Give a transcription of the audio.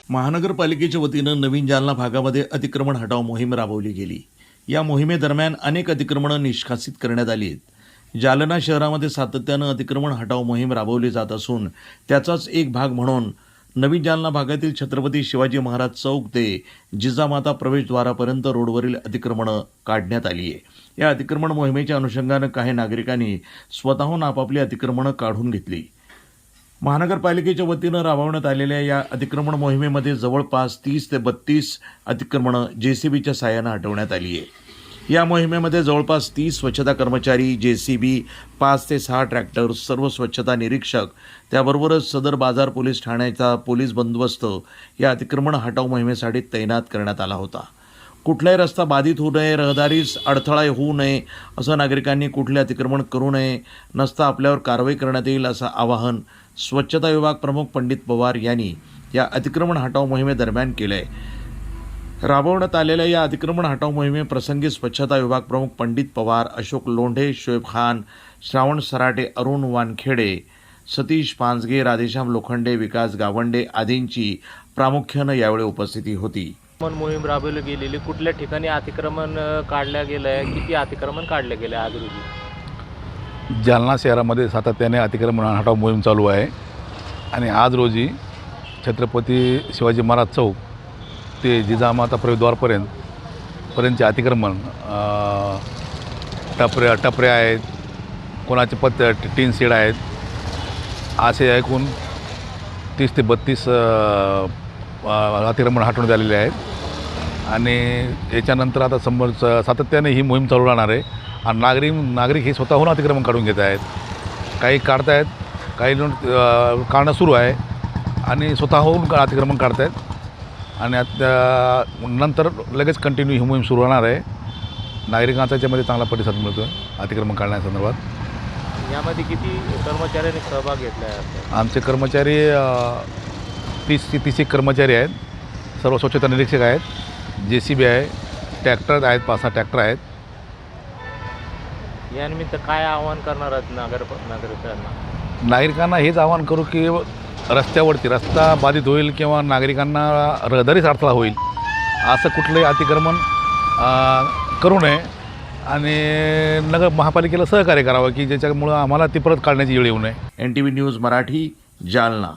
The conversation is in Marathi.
महानगरपालिकेच्या वतीनं नवीन जालना भागामध्ये अतिक्रमण हटाव मोहीम राबवली गेली। या मोहिमेदरम्यान अनेक अतिक्रमणं निष्कासित करण्यात आली आहेत। जालना शहरामध्ये सातत्यानं अतिक्रमण हटाव मोहीम राबवली जात असून त्याचाच एक भाग म्हणून नवीन जालना भागातील छत्रपती शिवाजी महाराज चौक ते जिजामाता प्रवेशद्वारापर्यंत रोडवरील अतिक्रमणं काढण्यात आली आहे। या अतिक्रमण मोहिमेच्या अनुषंगानं काही नागरिकांनी स्वतःहून आपापली अतिक्रमणं काढून घेतली। महानगरपालिकेच्या वतीनं राबवण्यात आलेल्या या अतिक्रमण मोहिमेमध्ये जवळपास 30 ते 32 अतिक्रमणं जेसीबीच्या साहाय्यानं हटवण्यात आली आहे। या मोहिमेमध्ये जवळपास 30 स्वच्छता कर्मचारी, जेसीबी, 5 ते 6 ट्रॅक्टर, सर्व स्वच्छता निरीक्षक, त्याबरोबरच सदर बाजार पोलीस ठाण्याचा पोलीस बंदोबस्त या अतिक्रमण हटाव मोहिमेसाठी तैनात करण्यात आला होता। कुठलाही रस्ता बाधित होऊ नये, रहदारीस अडथळा होऊ नये, असं नागरिकांनी कुठले अतिक्रमण करू नये, नसता आपल्यावर कारवाई करण्यात येईल असं आवाहन स्वच्छता विभाग प्रमुख पंडित पवार यांनी या अतिक्रमण हटाव मोहिमेदरम्यान केलं आहे। राबवण्यात आलेल्या या अतिक्रमण हटाव मोहिमेप्रसंगी स्वच्छता विभाग प्रमुख पंडित पवार, अशोक लोंढे, शोएब खान, श्रावण सराटे, अरुण वानखेडे, सतीश पांजगे, राधेश्याम लोखंडे, विकास गावंडे आदींची प्रामुख्यानं यावेळी उपस्थिती होती। मोहीम राबवली गेलेली, कुठल्या ठिकाणी अतिक्रमण काढल्या गेलं आहे, किती अतिक्रमण काढले गेले आज रोजी? जालना शहरामध्ये सातत्याने अतिक्रमण हटाव मोहीम चालू आहे आणि आज रोजी छत्रपती शिवाजी महाराज चौक ते जिजामाता प्रवेशद्वारपर्यंतचे अतिक्रमण टपऱ्या आहेत, कोणाचे टीन शेड आहेत, असे ऐकून 30 ते 32 अतिक्रमण हटवण्यात आलेले आहेत आणि याच्यानंतर आता सातत्याने ही मोहीम चालू राहणार आहे आणि नागरिक हे स्वतःहून अतिक्रमण काढून घेत आहेत। काही काढत आहेत, काही काढणं सुरू आहे आणि स्वतःहून अतिक्रमण काढत आहेत आणि नंतर लगेच कंटिन्यू ही मोहीम सुरू राहणार आहे। नागरिकांचा याच्यामध्ये चांगला प्रतिसाद मिळतो आहे अतिक्रमण काढण्यासंदर्भात। यामध्ये किती कर्मचाऱ्यांनी सहभाग घेतला आहे? आमचे कर्मचारी 30 ते 30 कर्मचारी आहेत, सर्व स्वच्छता निरीक्षक आहेत, जेसीबी आहे, ट्रॅक्टर आहेत, 5-6 ट्रॅक्टर आहेत। यानिमित्त काय आवाहन करणार आहेत नागरिकांना हेच आवाहन करू की रस्त्यावरती रस्ता बाधित होईल किंवा नागरिकांना रहदारीच अडथळा होईल असं कुठलंही अतिक्रमण करू नये आणि नगर महापालिकेला सहकार्य करावं की ज्याच्यामुळं आम्हाला ती परत काढण्याची वेळ येऊ नये। NTV news Marathi, Jalna.